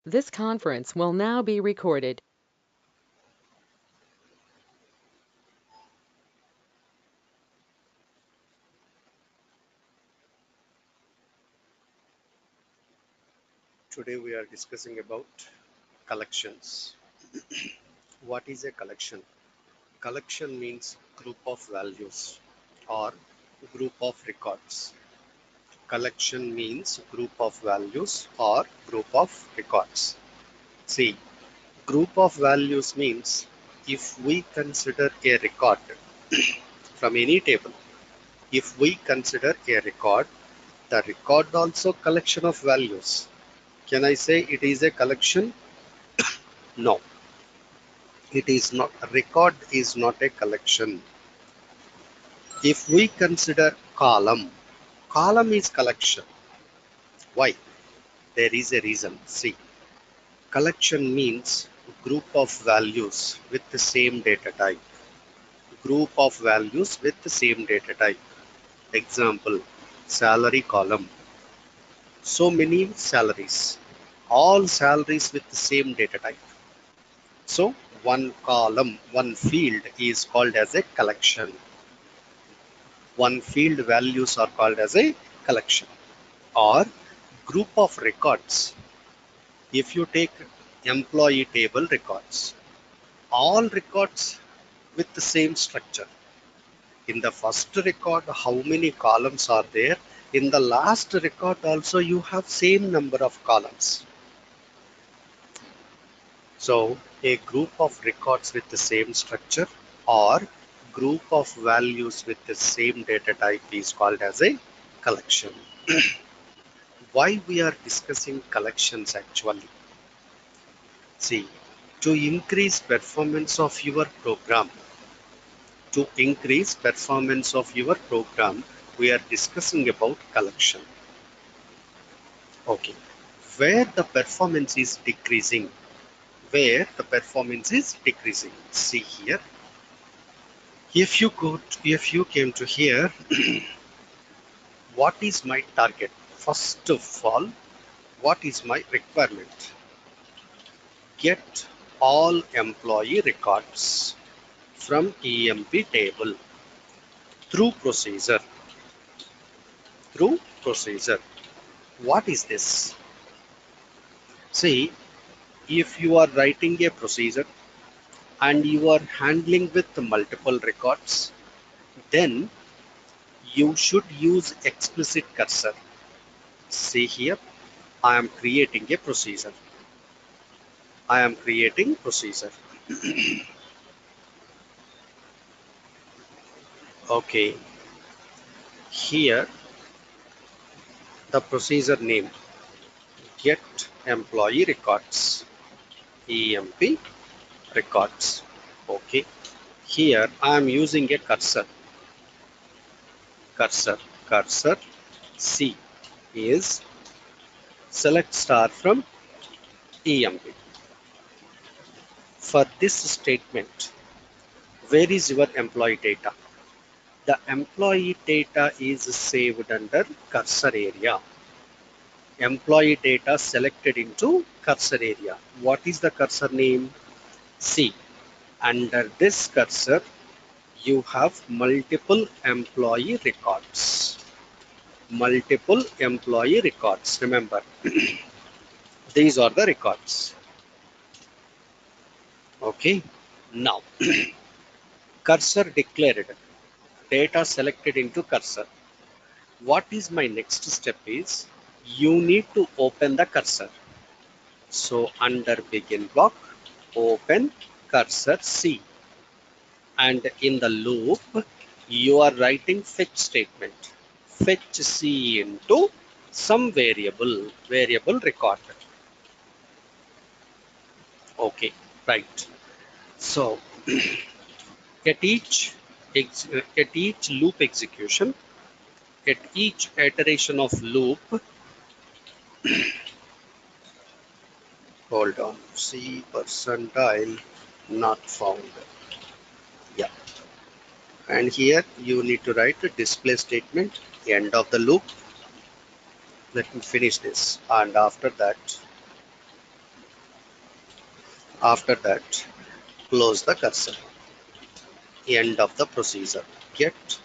This conference will now be recorded. Today we are discussing about collections. What is a collection? Collection means group of values or group of records. Collection means group of values or group of records. See, group of values means if we consider a record from any table, if we consider a record, the record also collection of values. Can I say it is a collection? No, it is not. Record is not a collection. If we consider column is collection. Why? There is a reason. See, collection means group of values with the same data type. Group of values with the same data type. Example, salary column. So many salaries. All salaries with the same data type. So one column, one field is called as a collection. One field values are called as a collection. Or group of records. If you take employee table records, all records with the same structure. In the first record, how many columns are there? In the last record also you have same number of columns. So a group of records with the same structure or group of values with the same data type is called as a collection. Why we are discussing collections actually? See, to increase performance of your program, we are discussing about collection. Okay, where the performance is decreasing, see here. If you came to here, what is my target? First of all, what is my requirement? Get all employee records from EMP table through procedure. What is this? See, if you are writing a procedure and you are handling with multiple records, then you should use explicit cursor. See here, I am creating a procedure. Okay, here the procedure name, get employee records, EMP records. Okay, here I am using a cursor C is select star from EMP. For this statement, where is your employee data? The employee data is saved under cursor area. Employee data selected into cursor area. What is the cursor name? See, under this cursor, you have multiple employee records. Remember, these are the records. Okay, now cursor declared, data selected into cursor. What is my next step is, you need to open the cursor. So under begin block, open cursor C, and in the loop you are writing fetch statement. Fetch C into some variable record. Okay, right. So at each loop execution, at each iteration of loop, hold on, C percentile not found. Yeah, and here you need to write a display statement, end of the loop. Let me finish this, and after that After that, close the cursor. End of the procedure. Get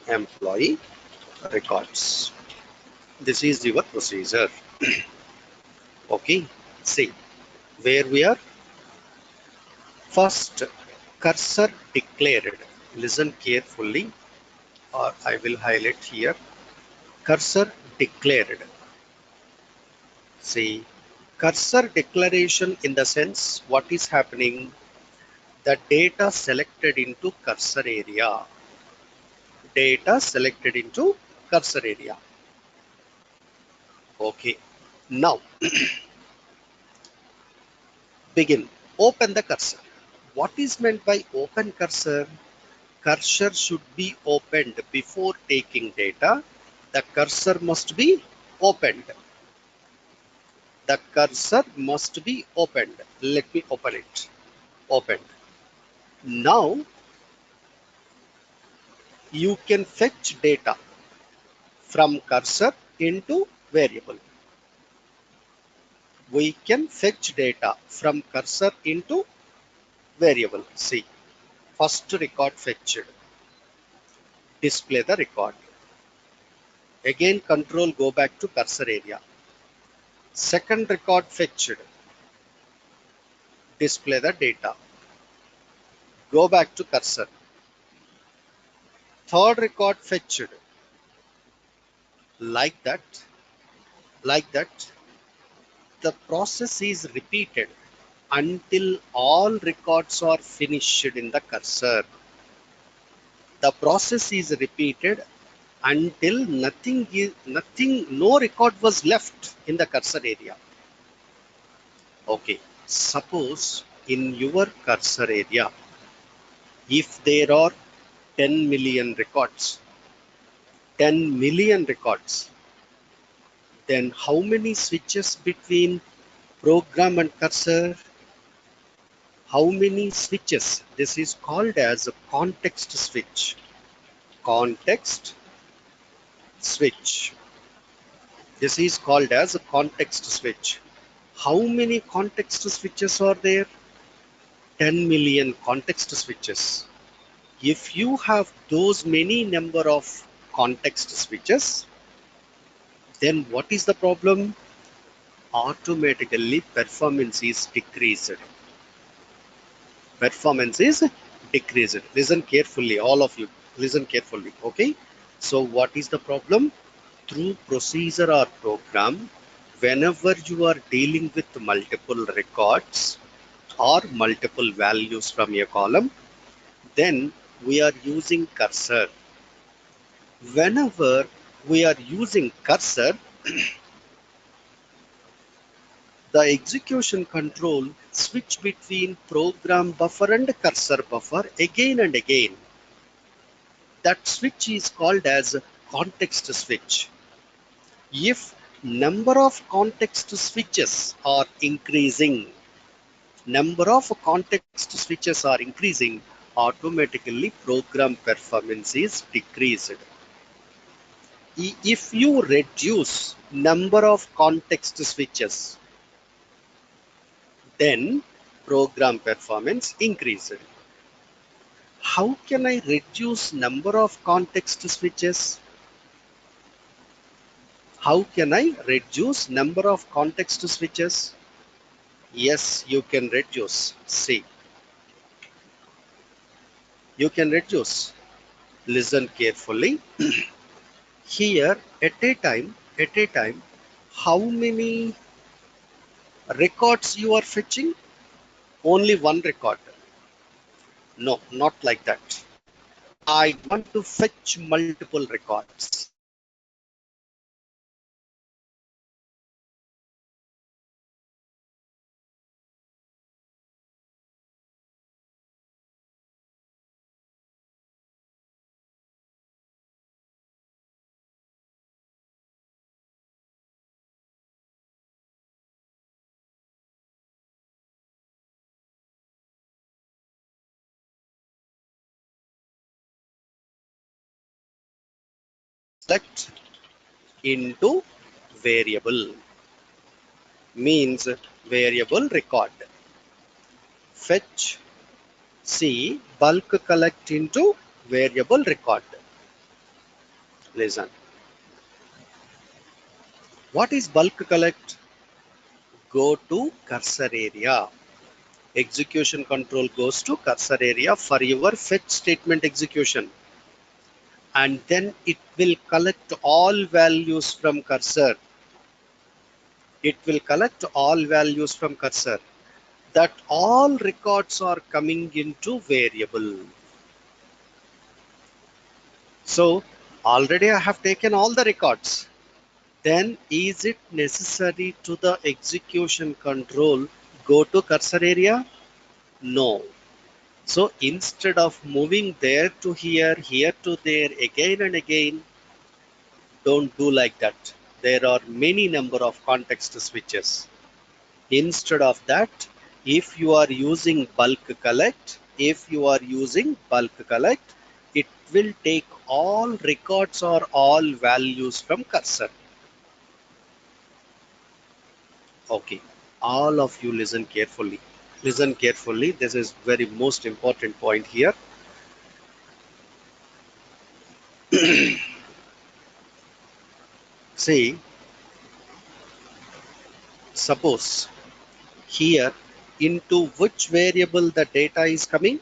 employee records. This is your procedure. Okay. See where we are. First, cursor declared. Listen carefully, or I will highlight here. Cursor declared. See, cursor declaration in the sense what is happening, the data selected into cursor area. Data selected into cursor area. Okay. Now, begin. Open the cursor. What is meant by open cursor? Cursor should be opened before taking data. The cursor must be opened. The cursor must be opened. Let me open it. Opened. Now you can fetch data from cursor into variable. We can fetch data from cursor into variable. See, first record fetched. Display the record. Again control go back to cursor area. Second record fetched. Display the data. Go back to cursor. Third record fetched. Like that. Like that. The process is repeated until all records are finished in the cursor. The process is repeated until no record was left in the cursor area. Okay, suppose in your cursor area, if there are 10 million records, 10 million records, then how many switches between program and cursor? How many switches? This is called as a context switch. Context switch. This is called as a context switch. How many context switches are there? 10 million context switches. If you have those many number of context switches, then what is the problem? Automatically performance is decreased. Performance is decreased. Listen carefully, all of you. Listen carefully. Okay. So what is the problem? Through procedure or program, whenever you are dealing with multiple records or multiple values from a column, then we are using cursor. Whenever we are using cursor, the execution control switch between program buffer and cursor buffer again and again. That switch is called as context switch. If number of context switches are increasing, automatically program performance is decreased. If you reduce number of context switches, then program performance increased. How can I reduce number of context switches? How can I reduce number of context switches? Yes, you can reduce. See, you can reduce. Listen carefully. Here, at a time, how many records you are fetching? Only one record. No, not like that. I want to fetch multiple records. Select into variable means variable record. fetch, see, bulk collect into variable record. Listen. What is bulk collect? Go to cursor area. Execution control goes to cursor area for your fetch statement execution. And then it will collect all values from cursor. It will collect all values from cursor. That all records are coming into variable. So already I have taken all the records. Then is it necessary to the execution control go to cursor area? No. So instead of moving there to here, here to there, again and again, don't do like that. There are many number of context switches. Instead of that, if you are using bulk collect, it will take all records or all values from cursor. Okay, all of you listen carefully. Listen carefully. This is very most important point here. See, suppose here into which variable the data is coming?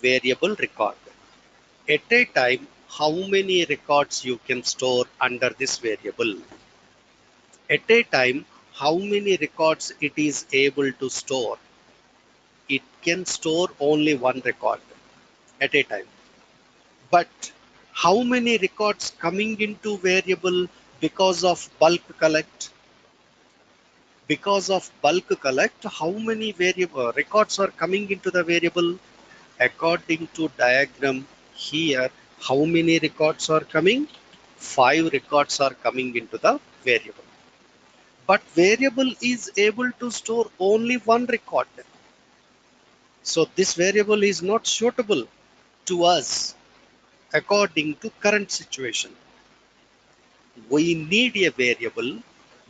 Variable record. At a time, how many records you can store under this variable? At a time, how many records it is able to store? It can store only one record at a time. But how many records coming into variable because of bulk collect? Because of bulk collect, how many variable records are coming into the variable? According to diagram here, how many records are coming? 5 records are coming into the variable. But variable is able to store only one record. So this variable is not suitable to us according to current situation. We need a variable.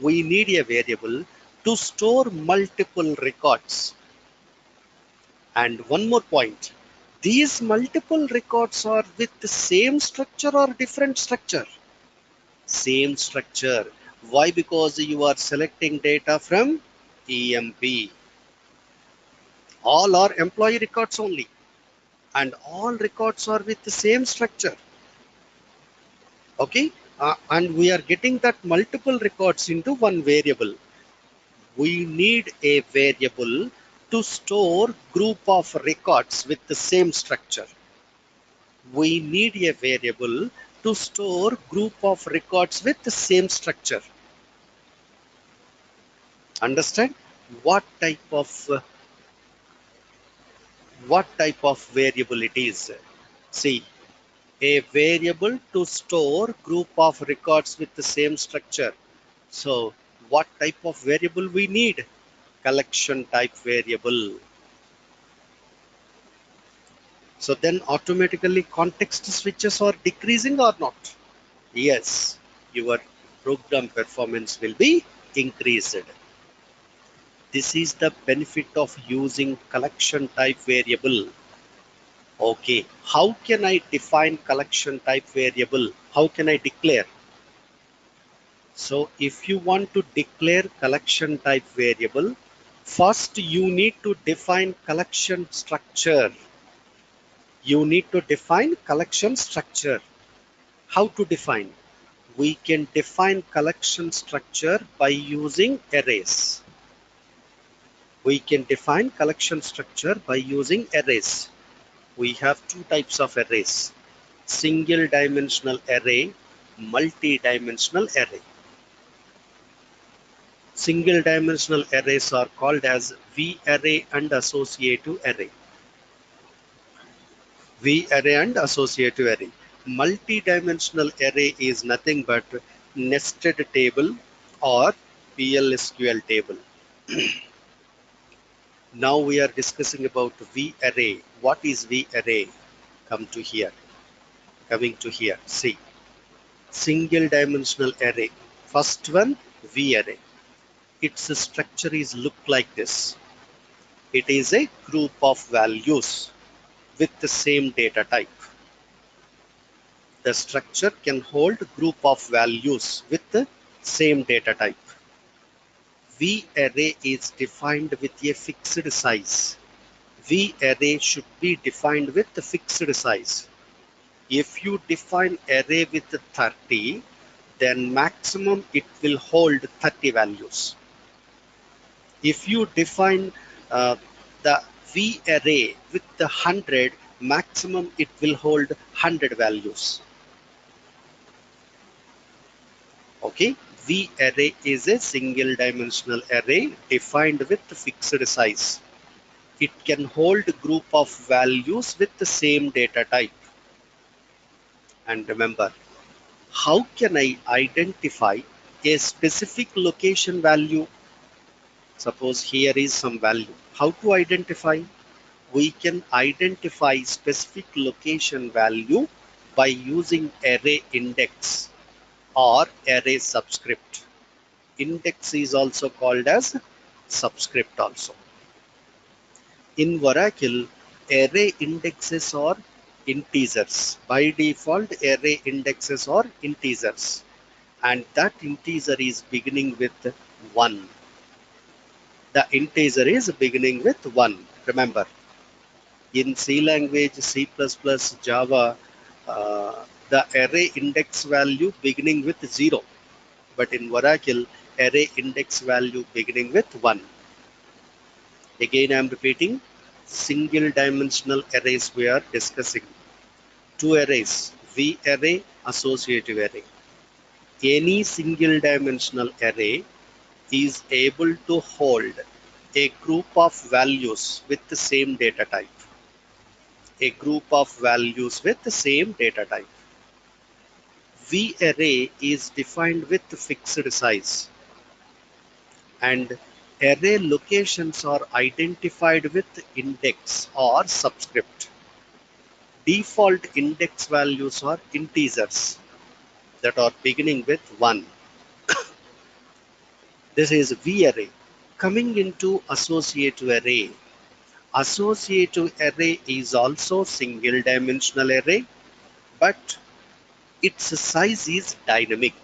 We need a variable to store multiple records. And one more point. These multiple records are with the same structure or different structure? Same structure. Why? Because you are selecting data from EMP. All are employee records only. And all records are with the same structure. Okay? And we are getting that multiple records into one variable. We need a variable to store group of records with the same structure. We need a variable to store group of records with the same structure. Understand what type of variable it is? See, a variable to store group of records with the same structure. So what type of variable we need? Collection type variable. So then automatically context switches are decreasing or not? Yes, your program performance will be increased. This is the benefit of using collection type variable. Okay, how can I define collection type variable? How can I declare? So if you want to declare collection type variable, first you need to define collection structure. You need to define collection structure. How to define? We can define collection structure by using arrays. We can define collection structure by using arrays. We have two types of arrays: single dimensional array, multi-dimensional array. Single dimensional arrays are called as V array and associative array. V array and associative array. Multi-dimensional array is nothing but nested table or PLSQL table. Now we are discussing about V array. What is V array? Come to here. Coming to here. See, single dimensional array. First one, V array. Its structure is look like this. It is a group of values with the same data type. The structure can hold group of values with the same data type. V array is defined with a fixed size. V array should be defined with a fixed size. If you define array with 30, then maximum it will hold 30 values. If you define uh, the V array with the 100, maximum it will hold 100 values. Okay, V array is a single dimensional array defined with fixed size. It can hold a group of values with the same data type. And remember, how can I identify a specific location value? Suppose here is some value. How to identify? We can identify specific location value by using array index or array subscript. Index is also called as subscript also. In Oracle, array indexes are integers. By default, array indexes are integers, and that integer is beginning with 1. The integer is beginning with 1. Remember, in C language, C++, Java, the array index value beginning with 0. But in Oracle, array index value beginning with 1. Again, I am repeating, single dimensional arrays we are discussing. Two arrays, V array, associative array. Any single dimensional array is able to hold a group of values with the same data type. A group of values with the same data type. V array is defined with fixed size, and array locations are identified with index or subscript. Default index values are integers that are beginning with 1. This is V array. Coming into associative array. Associative array is also single dimensional array, but its size is dynamic.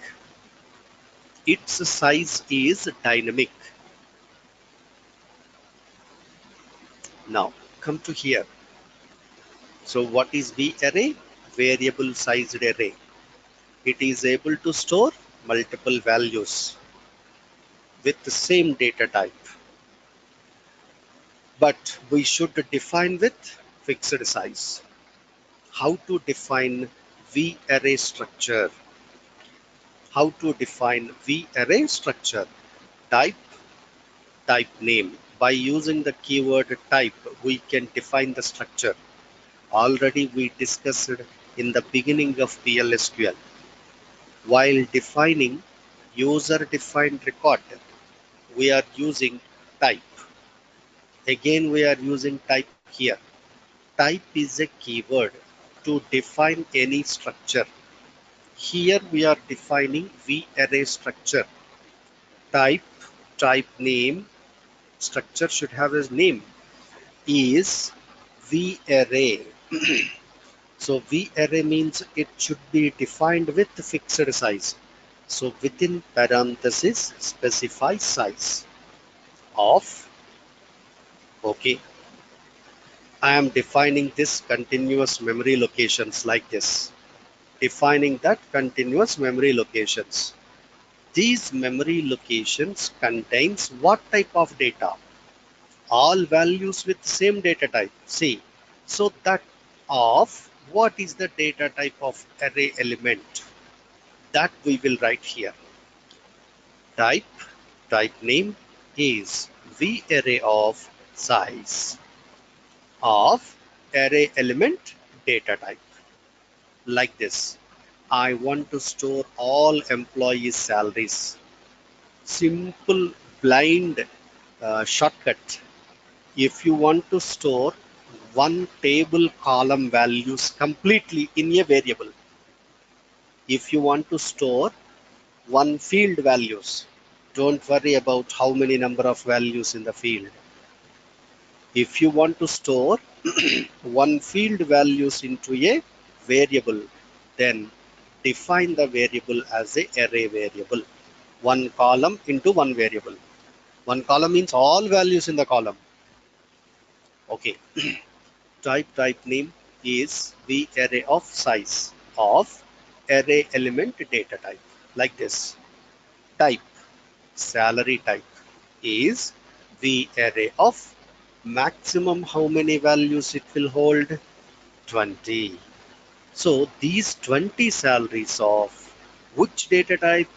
Its size is dynamic. Now come to here. So what is V array? Variable sized array. It is able to store multiple values with the same data type. But we should define with fixed size. How to define V array structure? How to define V array structure? Type, type name. By using the keyword type, we can define the structure. Already we discussed in the beginning of PLSQL. While defining user-defined record, we are using type. Again, we are using type here. Type is a keyword to define any structure. Here we are defining V array structure. Type, type name, structure should have a name, is V array. So V array means it should be defined with fixed size. So within parenthesis specify size of, okay, I am defining this continuous memory locations like this. Defining that continuous memory locations. These memory locations contains what type of data? All values with same data type. See, so that of what is the data type of array element? That we will write here. Type, type name is V array of size of array element data type. Like this. I want to store all employees' salaries. Simple blind shortcut. If you want to store one table column values completely in a variable, if you want to store one field values, don't worry about how many number of values in the field. If you want to store one field values into a variable, then define the variable as a array variable. One column into one variable. One column means all values in the column. Okay. Type name is the array of size of array element data type. Like this. Type salary type is the array of maximum how many values it will hold? 20. So these 20 salaries of which data type?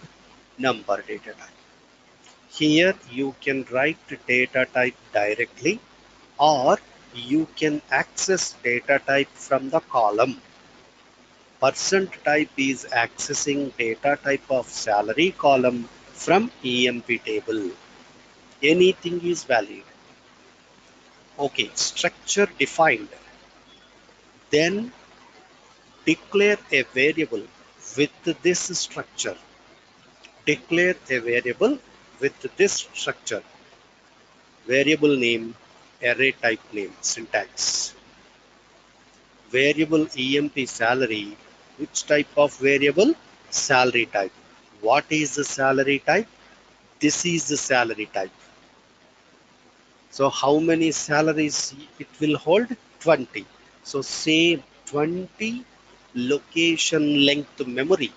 Number data type. Here you can write data type directly, or you can access data type from the column. Percent type is accessing data type of salary column from EMP table. Anything is valid. Okay, structure defined. Then declare a variable with this structure. Declare a variable with this structure. Variable name, array type name, syntax. Variable EMP salary. Which type of variable? Salary type. What is the salary type? This is the salary type. So how many salaries it will hold? 20. So say 20 location length memory.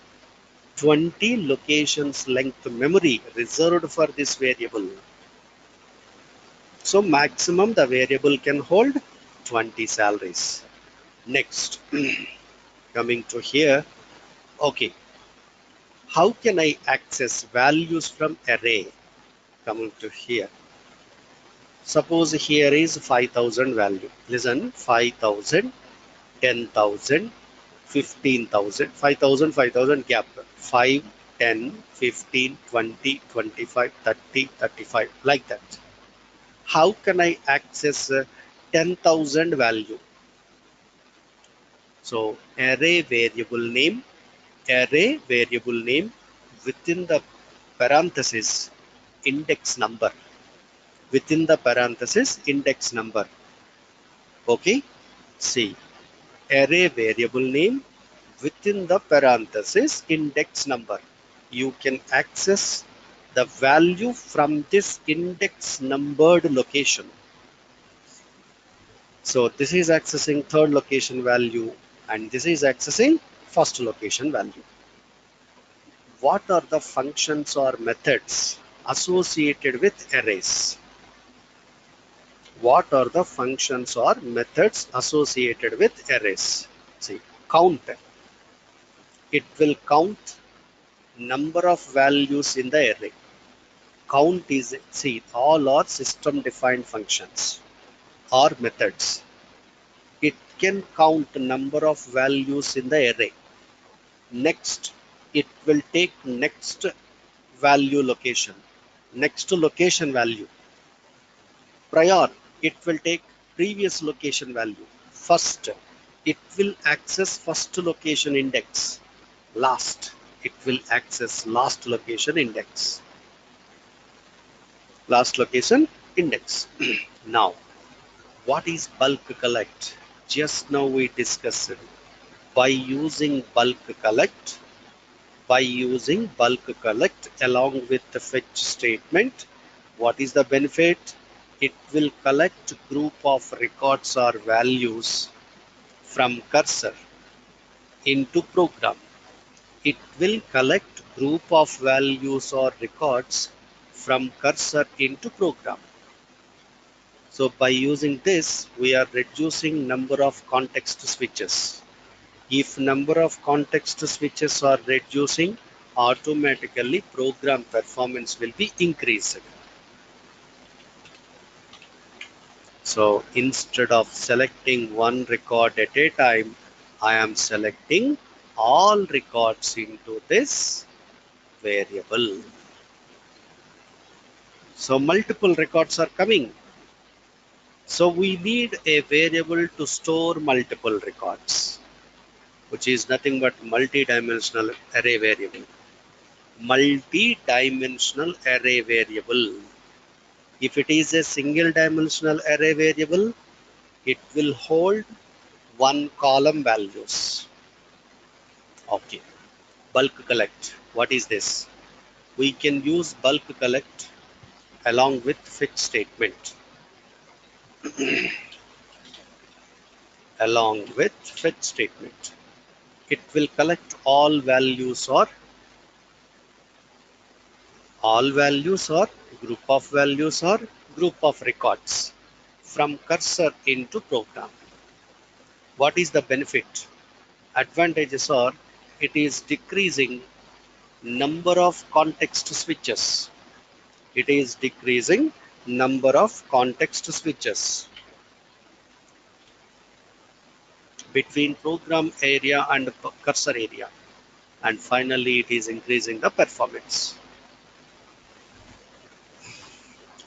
20 locations length memory reserved for this variable. So maximum the variable can hold 20 salaries. Next, coming to here. Okay, how can I access values from array? Coming to here. Suppose here is 5,000 value. Listen, 5,000, 10,000, 15,000, 5,000, 5,000 gap. 5, 10, 15, 20, 25, 30, 35, like that. How can I access 10,000 value? So array variable name within the parenthesis index number. Within the parenthesis index number. Okay. See, array variable name within the parenthesis index number. You can access the value from this index numbered location. So this is accessing third location value and this is accessing first location value. What are the functions or methods associated with arrays? What are the functions or methods associated with arrays? See, count. It will count number of values in the array. Count is, see, all are system defined functions or methods. It can count number of values in the array. Next, it will take next value location, next location value. Prior, it will take previous location value. First, it will access first location index. Last, it will access last location index. Last location index. Now, what is bulk collect? Just now we discussed it. By using bulk collect, along with the fetch statement, what is the benefit? It will collect group of records or values from cursor into program. It will collect group of values or records from cursor into program. So by using this, we are reducing number of context switches. If number of context switches are reducing, automatically program performance will be increased. So instead of selecting one record at a time, I am selecting all records into this variable. So multiple records are coming. So we need a variable to store multiple records, which is nothing but multi-dimensional array variable. Multi-dimensional array variable If it is a single dimensional array variable, it will hold one column values. Okay. Bulk collect. What is this? We can use bulk collect along with fetch statement. Along with fetch statement. It will collect all values or group of records from cursor into program. What is the benefit? Advantages are it is decreasing number of context switches. It is decreasing number of context switches between program area and cursor area. And finally, it is increasing the performance.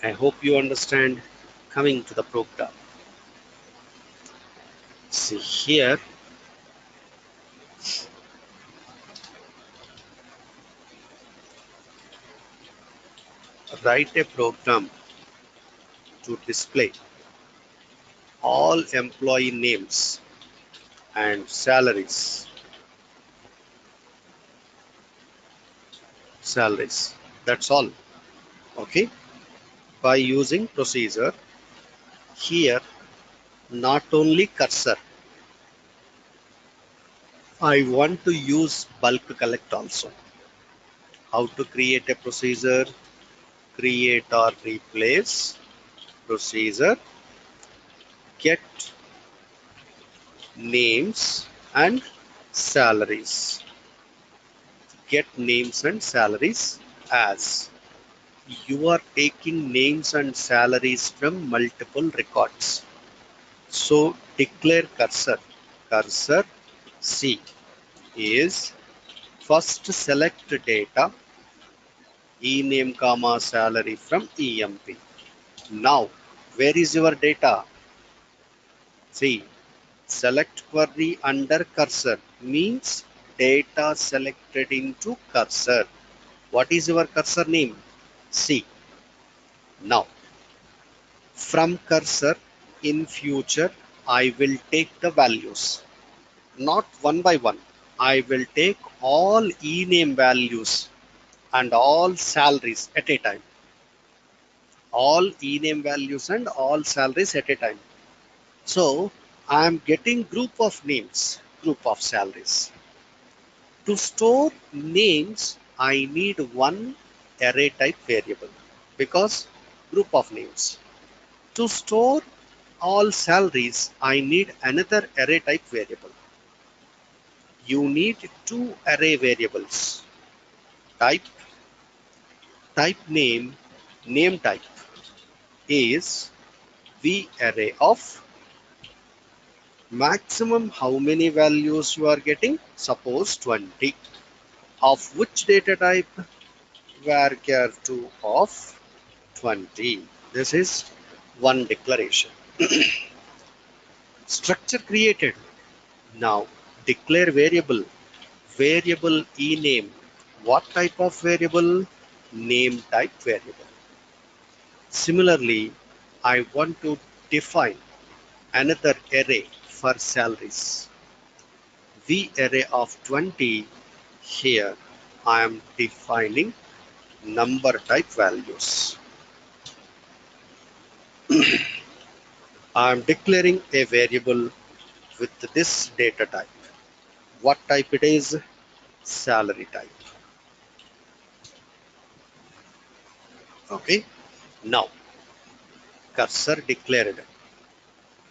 I hope you understand. Coming to the program. See here, write a program to display all employee names and salaries. That's all. Okay. By using procedure here, not only cursor, I want to use bulk collect also. How to create a procedure? Create or replace procedure, get names and salaries. Get names and salaries as you are taking names and salaries from multiple records. So declare cursor. Cursor C is first select data ename comma salary from EMP. Now where is your data? See, select query under cursor means data selected into cursor. What is your cursor name? C. Now from cursor in future I will take the values, not one by one. I will take all ename values and all salaries at a time. All ename values and all salaries at a time. So I am getting group of names, group of salaries. To store names, I need one array type variable because group of names. To store all salaries, I need another array type variable. You need two array variables. Type, type name type is v array of maximum how many values you are getting? Suppose 20. Of which data type? Varchar2 of 20. This is one declaration. Structure created. Now declare variable. Variable ename. What type of variable? Name type variable. Similarly, I want to define another array for salaries. V array of 20. Here I am defining number type values. I am declaring a variable with this data type. What type it is? Salary type. Okay. Now cursor declared,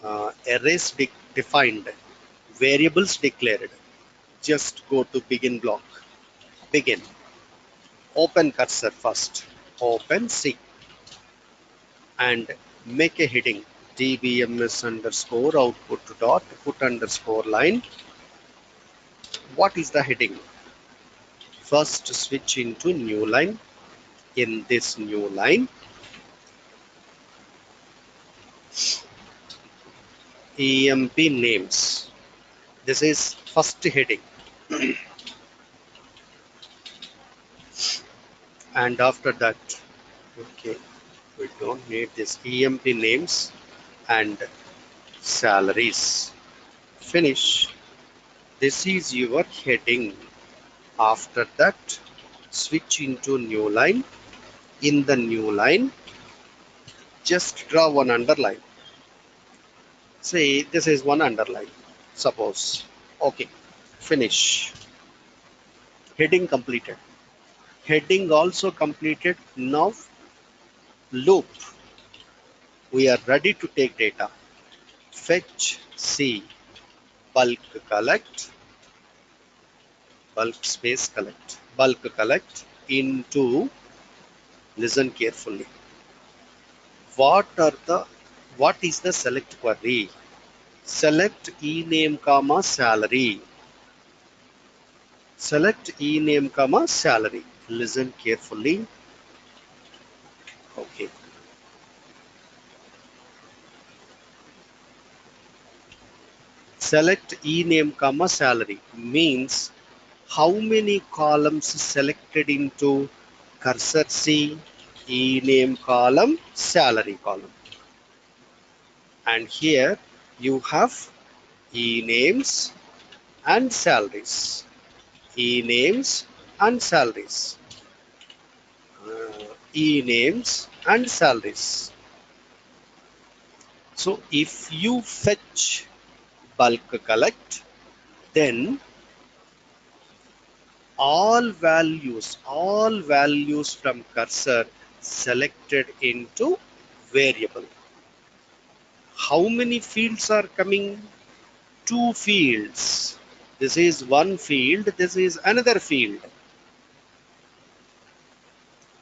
arrays defined, variables declared. Just go to begin block. Begin. Open cursor first. Open C and make a heading dbms underscore output dot put underscore line. What is the heading? First switch into new line. In this new line, EMP names. This is first heading. And after that, okay, We don't need this EMP names and salaries. Finish. This is your heading. After that, switch into new line. In the new line, just draw one underline. Say this is one underline. Suppose. Okay. Finish. Heading completed. Heading also completed. Now loop. We are ready to take data. Fetch C. Bulk collect. Bulk space collect. Bulk collect into, listen carefully. What is the select query? Select ename comma salary. Select ename comma salary. Listen carefully. Okay. Select ename comma salary means how many columns selected into cursor C, ename column, salary column. And here you have e-names and salaries. E-names and salaries. E-names and salaries. So if you fetch bulk collect, then all values from cursor selected into variable. How many fields are coming? Two fields. This is one field, this is another field,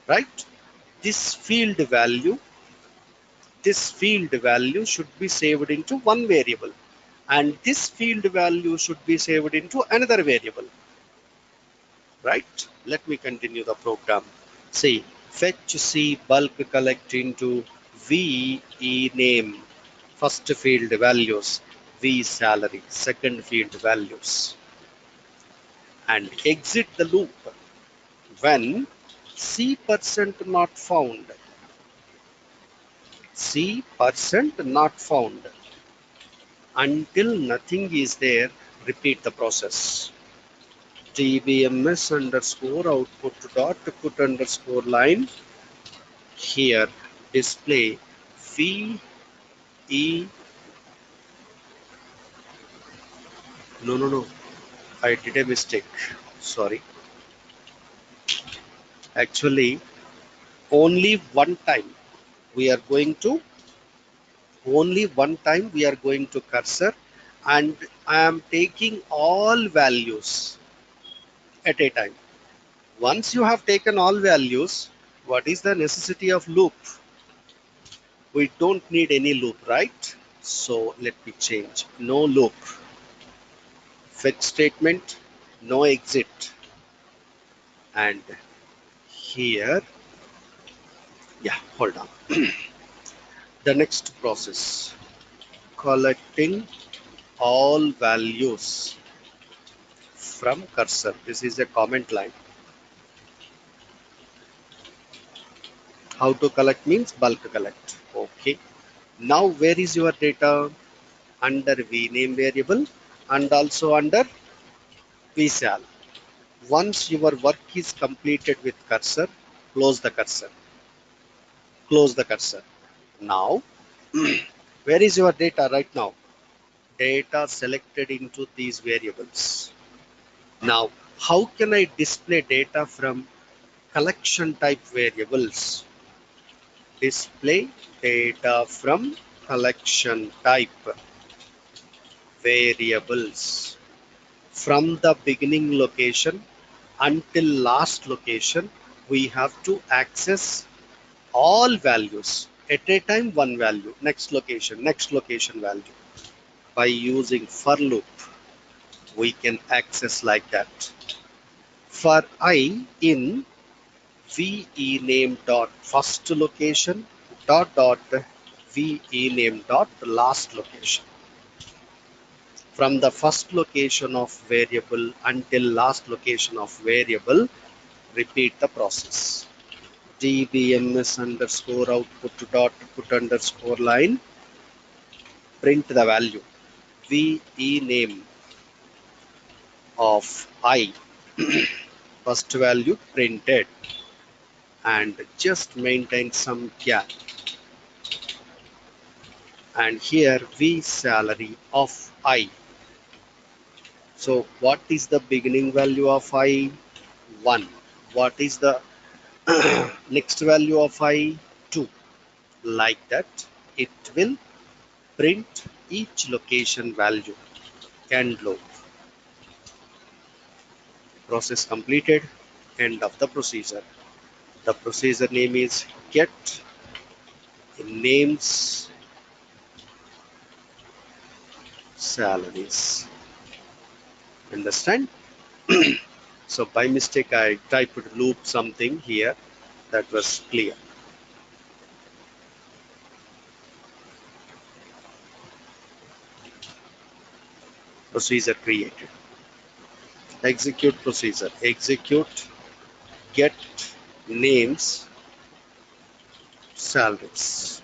right? This field value should be saved into one variable, and this field value should be saved into another variable, right? Let me continue the program. See, fetch C bulk collect into V E name, first field values, V salary, second field values, and exit the loop when C percent not found. C percent not found. Until nothing is there, repeat the process. tbms underscore output dot put underscore line. Here display v e. No, I did a mistake, sorry. Actually, only one time we are going to cursor, and I am taking all values at a time. Once you have taken all values, what is the necessity of loop? We don't need any loop, right? So let me change. No loop. Fetch statement, no exit. And here, yeah, hold on. The next process, collecting all values from cursor. This is a comment line. How to collect means bulk collect. Okay. Now where is your data? Under vname variable and also under vsal. Once your work is completed with cursor, close the cursor. Close the cursor. Now, where is your data right now? Data selected into these variables. Now, how can I display data from collection type variables? Display data from collection type variables. From the beginning location until last location, we have to access all values at a time. One value, next location value. By using for loop, we can access like that. For I in ve name dot first location dot ve name dot last location. From the first location of variable until last location of variable, repeat the process. dbms underscore output dot put underscore line, print the value ve name of I, first value printed, and just maintain some gap, and here v salary of I. So what is the beginning value of I? 1. What is the next value of I? 2. Like that, it will print each location value. End loop. Process completed. End of the procedure. The procedure name is get names salaries. Understand? So by mistake I typed loop something here that was clear. Procedure created. Execute procedure. Execute get names salaries.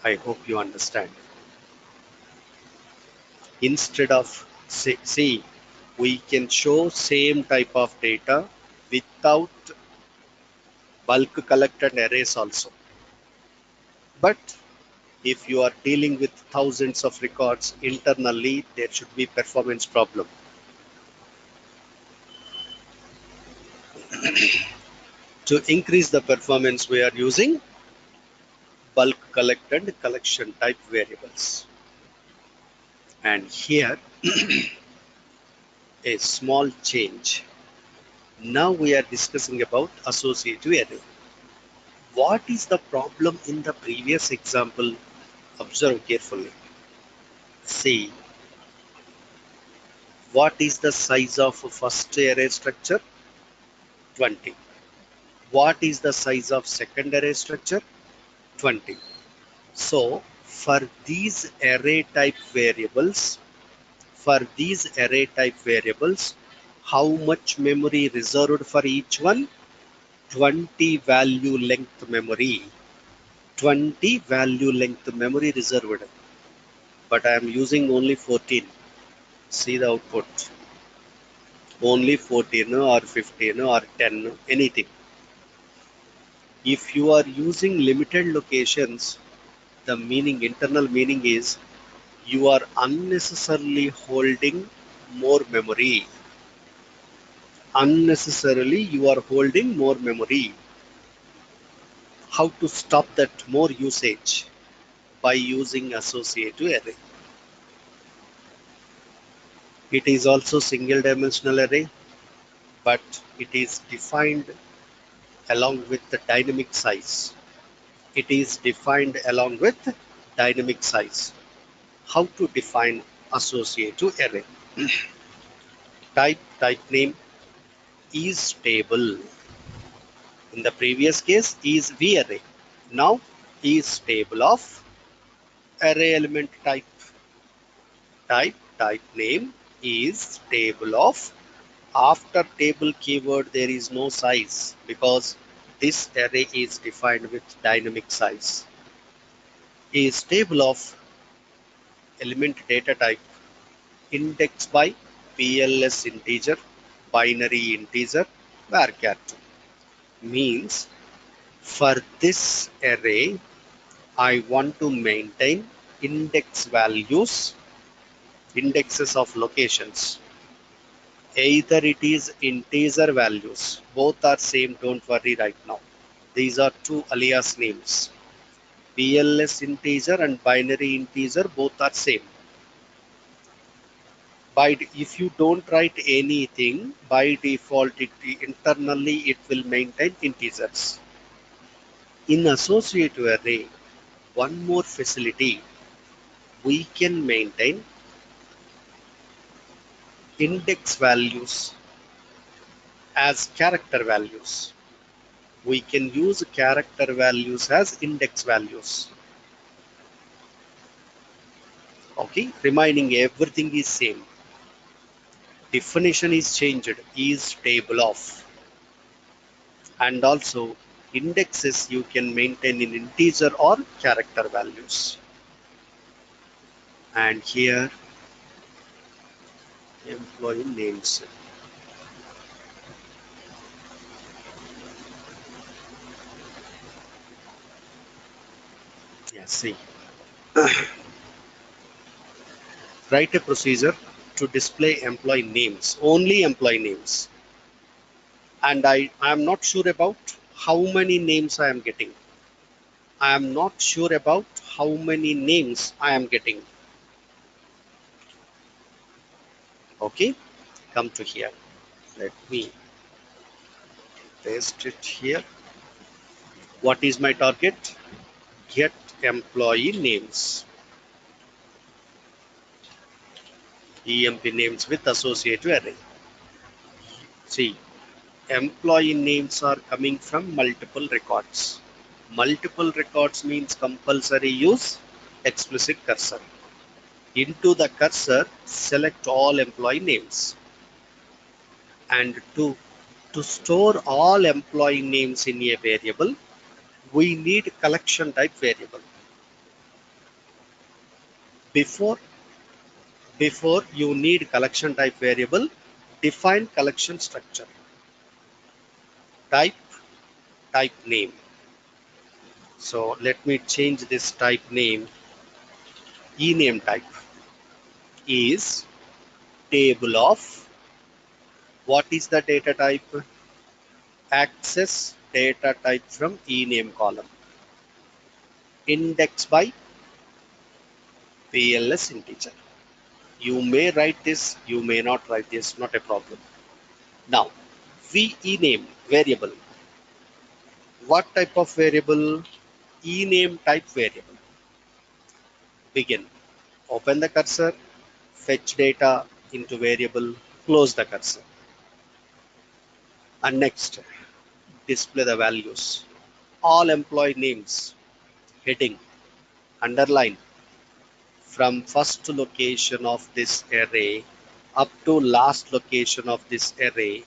I hope you understand. Instead of see, we can show same type of data without bulk collected arrays also. But if you are dealing with thousands of records internally, there should be performance problem. To increase the performance, we are using bulk collected collection type variables. And here a small change. Now we are discussing about associative array. What is the problem in the previous example? Observe carefully. See, what is the size of first array structure? 20. What is the size of second array structure? 20. So for these array type variables, how much memory reserved for each one? 20 value length memory. 20 value length memory reserved. But I am using only 14. See the output. Only 14 or 15 or 10, anything. If you are using limited locations, the meaning, internal meaning is you are unnecessarily holding more memory. Unnecessarily you are holding more memory. How to stop that more usage? By using associative array. It is also single dimensional array, but it is defined along with the dynamic size. It is defined along with dynamic size. How to define associative array? Type name is table. In the previous case is v array. Now is table of array element type. Type name is table of. After table keyword there is no size because this array is defined with dynamic size. Is table of element data type index by PLS integer, binary integer, varchar 2. Means for this array I want to maintain index values, indexes of locations. Either it is integer values, both are same, don't worry right now. These are two alias names. PLS integer and binary integer both are same. If you don't write anything, by default internally it will maintain integers. In associative array, one more facility, we can maintain index values as character values. We can use character values as index values. Okay, remaining everything is same. definition is changed, is table of, and also indexes you can maintain in integer or character values. And here employee names. Yeah, see, write a procedure to display employee names, only employee names. And I am not sure about how many names I am getting. I am not sure about how many names I am getting. Okay, come to here. Let me paste it here. What is my target? Get employee names. EMP names with associative array. See, employee names are coming from multiple records. Multiple records means compulsory use explicit cursor. Into the cursor, select all employee names. And to store all employee names in a variable, we need collection type variable. Before, before you need collection type variable, define collection structure. Type, type name. So let me change this type name. Ename type is table of, what is the data type? Access data type from ename column. Index by PLS integer. You may write this, you may not write this, not a problem. Now, ename variable. What type of variable? Ename type variable. Begin. Open the cursor, fetch data into variable, close the cursor. And next, display the values. All employee names, heading, underline, from first location of this array up to last location of this array,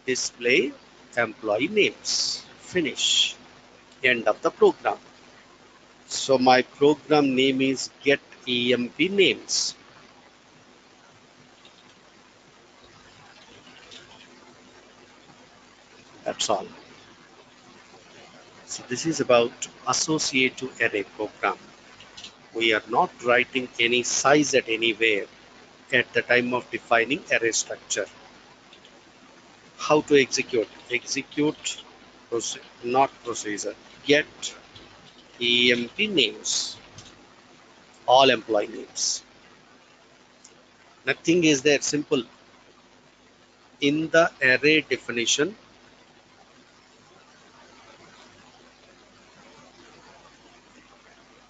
display employee names. Finish. End of the program. So my program name is get emp names. That's all. So this is about associative array program. We are not writing any size at anywhere at the time of defining array structure. How to execute? Execute, not procedure. Get emp names. All employee names. Nothing is there, simple. In the array definition,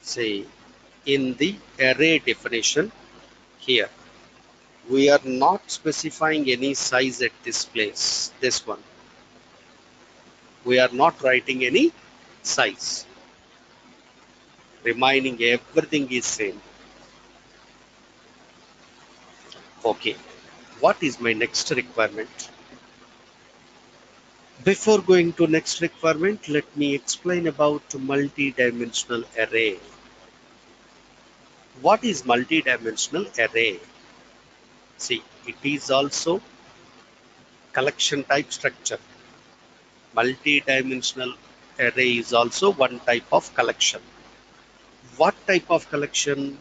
say in the array definition here, we are not specifying any size at this place, this one. We are not writing any size, remaining everything is same. Okay, what is my next requirement? Before going to next requirement, let me explain about multi-dimensional array. What is multi-dimensional array? See, it is also collection type structure. Multi-dimensional array is also one type of collection. What type of collection?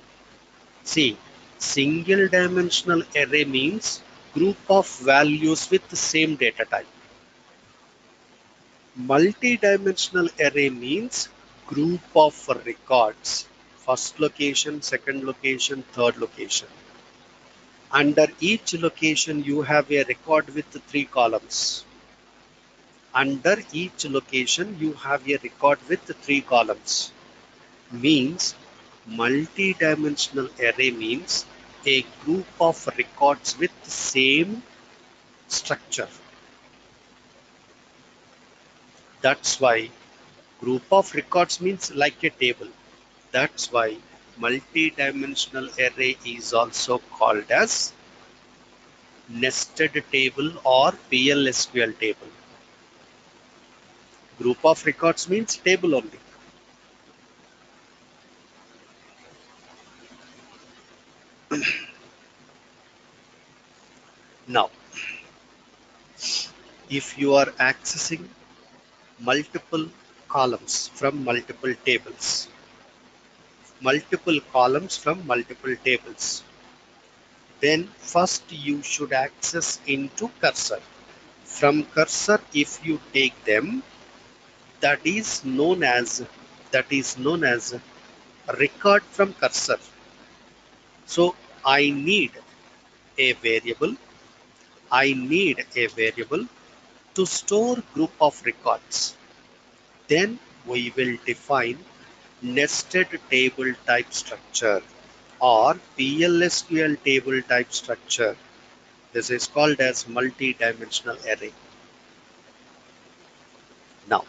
See, single dimensional array means group of values with the same data type. Multi-dimensional array means group of records, first location, second location, third location. Under each location you have a record with 3 columns. Under each location you have a record with 3 columns. Means multi-dimensional array means a group of records with the same structure. That's why group of records means like a table. That's why multi-dimensional array is also called as nested table or PLSQL table. Group of records means table only. Now, if you are accessing multiple columns from multiple tables, then first you should access into cursor. From cursor, if you take them, that is known as record from cursor. So I need a variable. I need a variable to store group of records. Then we will define nested table type structure or PLSQL table type structure. This is called as multi-dimensional array. Now,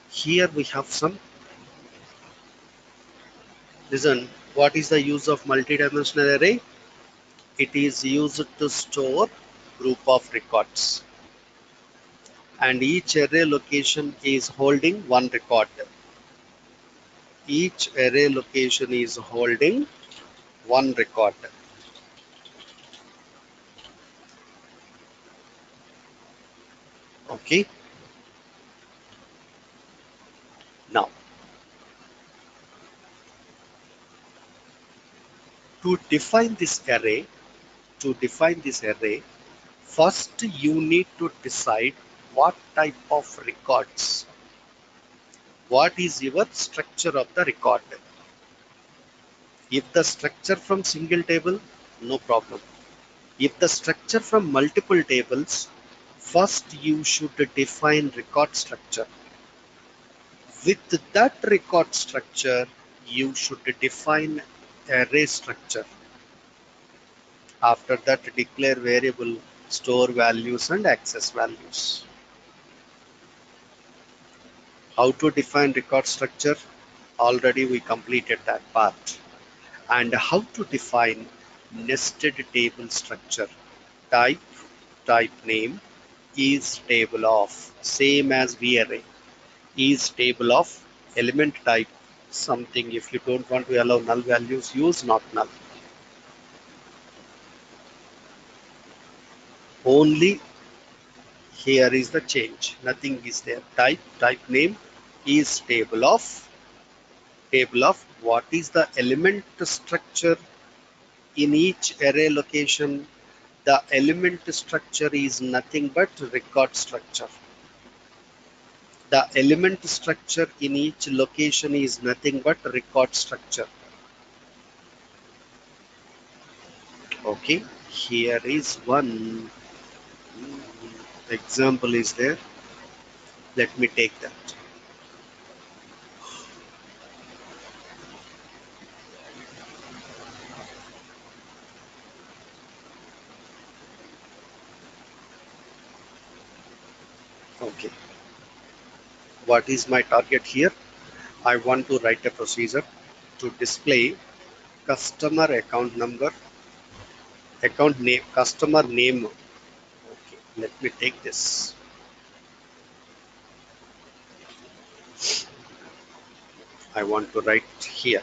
here we have some. Listen, what is the use of multi-dimensional array? It is used to store group of records, and each array location is holding one record. Each array location is holding one record. Okay. Now, to define this array, first you need to decide what type of records. What is your structure of the record? If the structure from single table, no problem. If the structure from multiple tables, first you should define record structure. With that record structure, you should define array structure. After that, declare variable, store values and access values. How to define record structure? Already we completed that part. And how to define nested table structure? Type name is table of, same as varray, is table of element type something. If you don't want to allow null values, use not null. Only here is the change, nothing is there. Type name is table of what is the element structure in each array location. The element structure is nothing but record structure. The element structure in each location is nothing but record structure. Okay, here is one example is there. Let me take that. Okay, what is my target here? I want to write a procedure to display customer account number, account name, customer name. Okay, let me take this. I want to write here.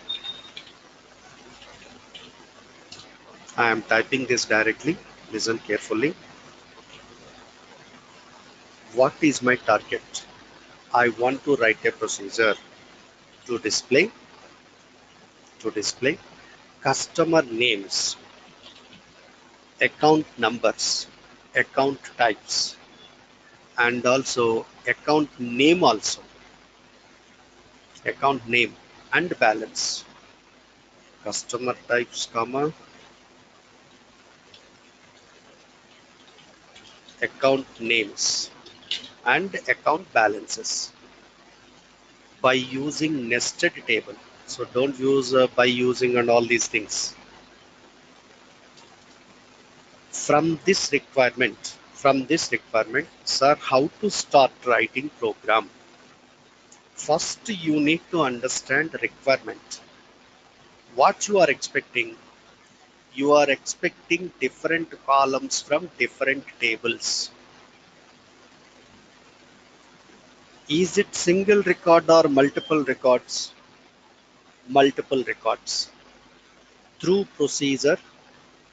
I am typing this directly. Listen carefully. What is my target? I want to write a procedure to display customer names, account numbers, account types, and also account name also, account name and balance. Customer types, comma, account names and account balances by using nested table. So don't use by using and all these things. From this requirement, sir, how to start writing program? First, you need to understand requirement. What you are expecting? You are expecting different columns from different tables. Is it single record or multiple records? Multiple records. Through procedure,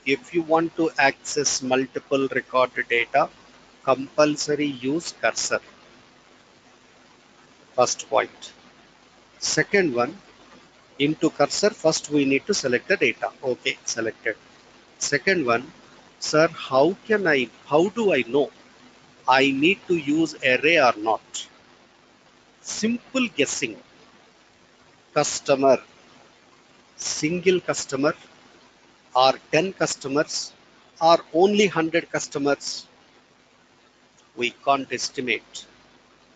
if you want to access multiple record data, compulsory use cursor. First point. Second one, into cursor, first we need to select the data. Okay, selected. Second one, sir, how do I know I need to use array or not? Simple guessing. Customer, single customer, or 10 customers, or only 100 customers, we can't estimate.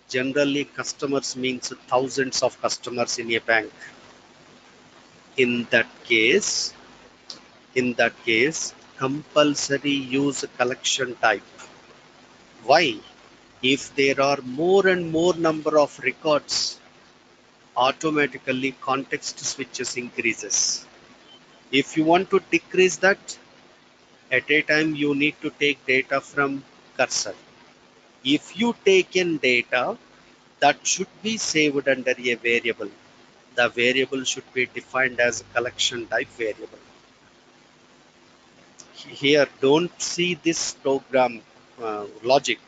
Generally, customers means thousands of customers in a bank. In that case, compulsory use collection type. Why? If there are more and more number of records, automatically context switches increases. If you want to decrease that, at a time you need to take data from cursor. If you take in data, that should be saved under a variable. The variable should be defined as a collection type variable. Here, don't see this program logic.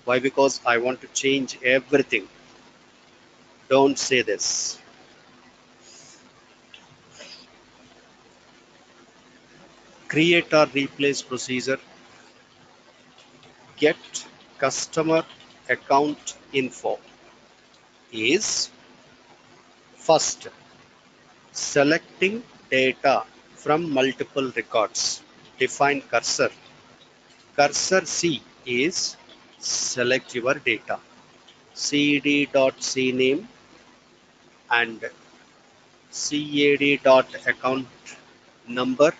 Why? Because I want to change everything. Don't say this. Create or replace procedure. Get customer account info is first selecting data from multiple records. Define cursor. Cursor C is select your data. cd.cname and cad.account number,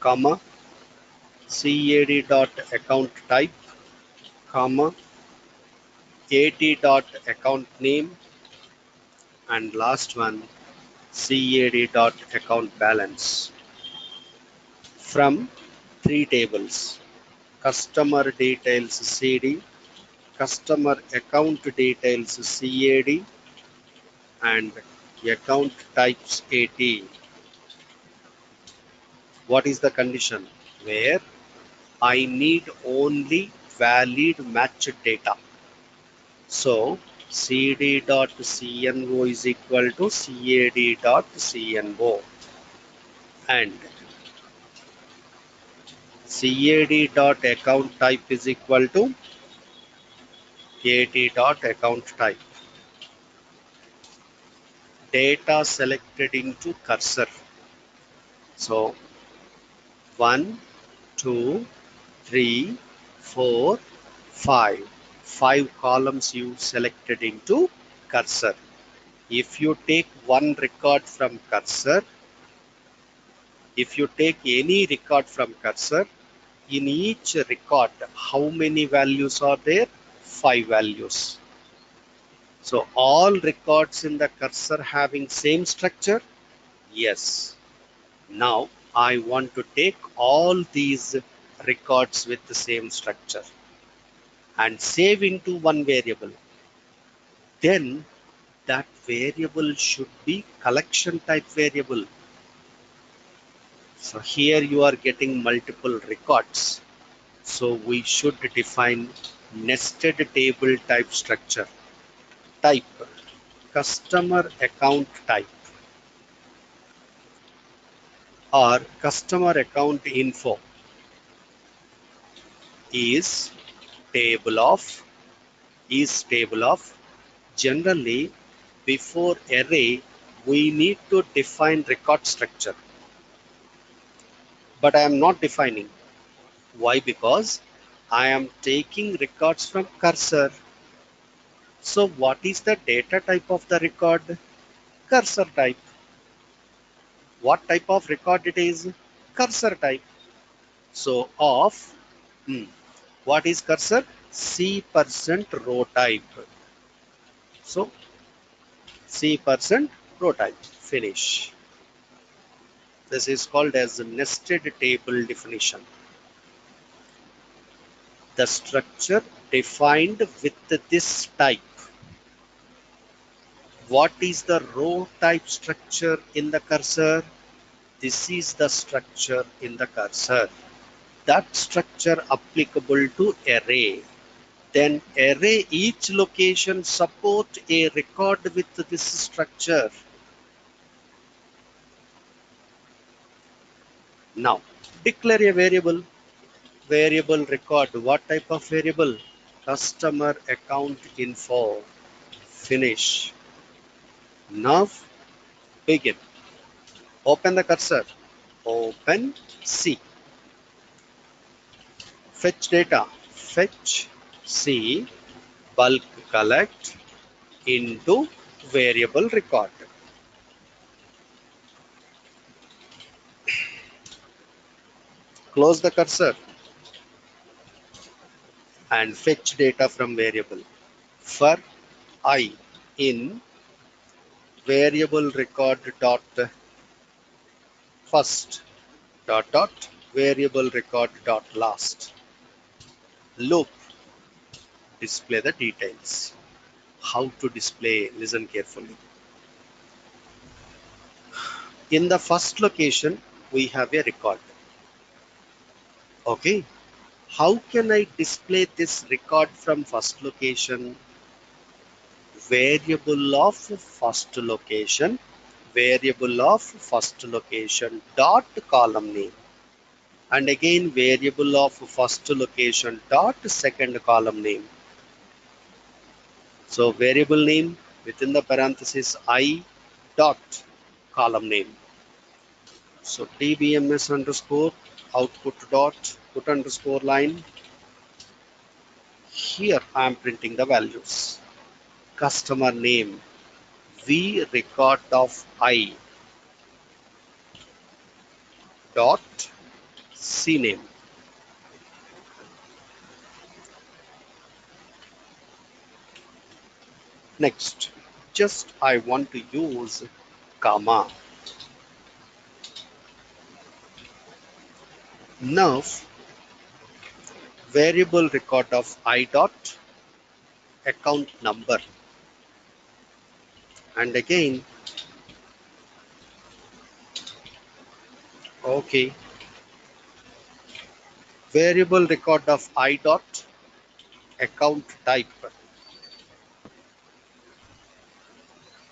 comma, cad.account type, comma, at.account name, and last one cad.account balance. From three tables: customer details CD, customer account details CAD, and account types AT. What is the condition? Where I need only valid matched data. So cd.cno is equal to cad.cno and cad.account type is equal to at.account type. Data selected into cursor. So 1, 2, 3, 4, 5. 5 columns you selected into cursor. If you take one record from cursor, if you take any record from cursor, in each record, how many values are there? 5 values. So all records in the cursor having same structure? Yes. Now I want to take all these records with the same structure and save into one variable. Then that variable should be collection type variable. So here you are getting multiple records. So we should define nested table type structure. Type customer account type or customer account info is table of generally before array we need to define record structure, but I am not defining. Why? Because I am taking records from cursor. So what is the data type of the record? Cursor type. What type of record it is? Cursor type. So of what is cursor? C% row type. So C% row type. Finish. This is called as nested table definition. The structure defined with this type. What is the row type structure in the cursor? This is the structure in the cursor. That structure applicable to array. Then array each location support a record with this structure. Now declare a variable. Variable record. What type of variable? Customer account info. Finish. Now begin. Open the cursor. Open C. Fetch data. Fetch C. Bulk collect into variable record. Close the cursor and fetch data from variable. For I in variable record dot first dot variable record dot last. Loop. Display the details. How to display? Listen carefully. In the first location, we have a record. Okay. How can I display this record from first location? Variable of first location. Variable of first location dot column name. And again variable of first location dot second column name. So variable name within the parenthesis I dot column name. So dbms underscore output dot put underscore line. Here I am printing the values. Customer name v record of I dot cname. Next, just I want to use comma. Now variable record of I dot account number, and again okay, variable record of I dot account type.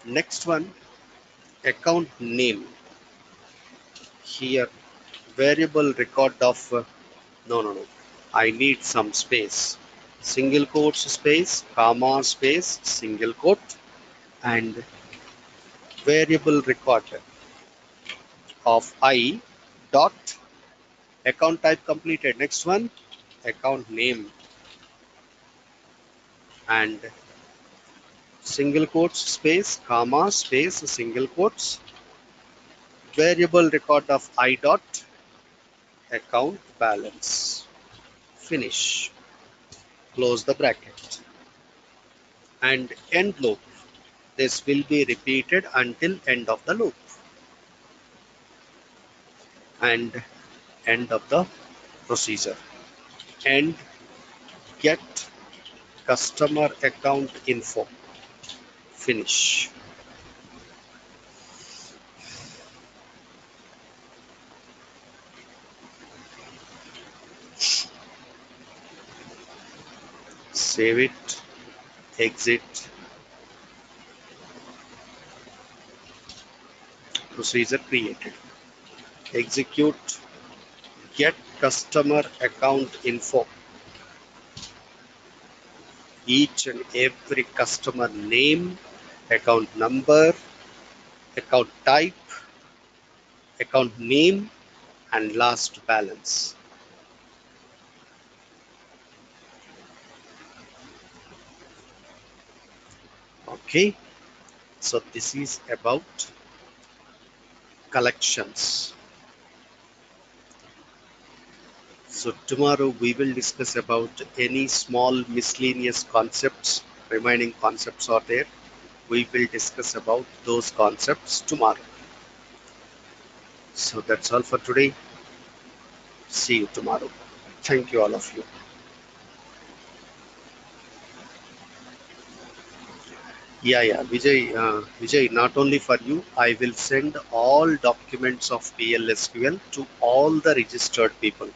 Next one, account name. Here variable record of no, I need some space. Single quotes space, comma space, single quote, and variable record of I dot account type completed. Next one, account name and single quotes space, comma space, single quotes, variable record of I dot account balance. Finish. Close the bracket and end loop. This will be repeated until end of the loop and end of the procedure. And get customer account info. Finish. Save it, exit, procedure created. Execute, get customer account info. Each and every customer name, account number, account type, account name, and last balance. Okay, so this is about collections. So tomorrow we will discuss about any small miscellaneous concepts. Remaining concepts are there. We will discuss about those concepts tomorrow. So that's all for today. See you tomorrow. Thank you, all of you. Yeah, Vijay, not only for you, I will send all documents of PLSQL to all the registered people.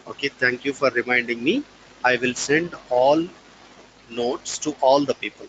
Okay, thank you for reminding me. I will send all notes to all the people.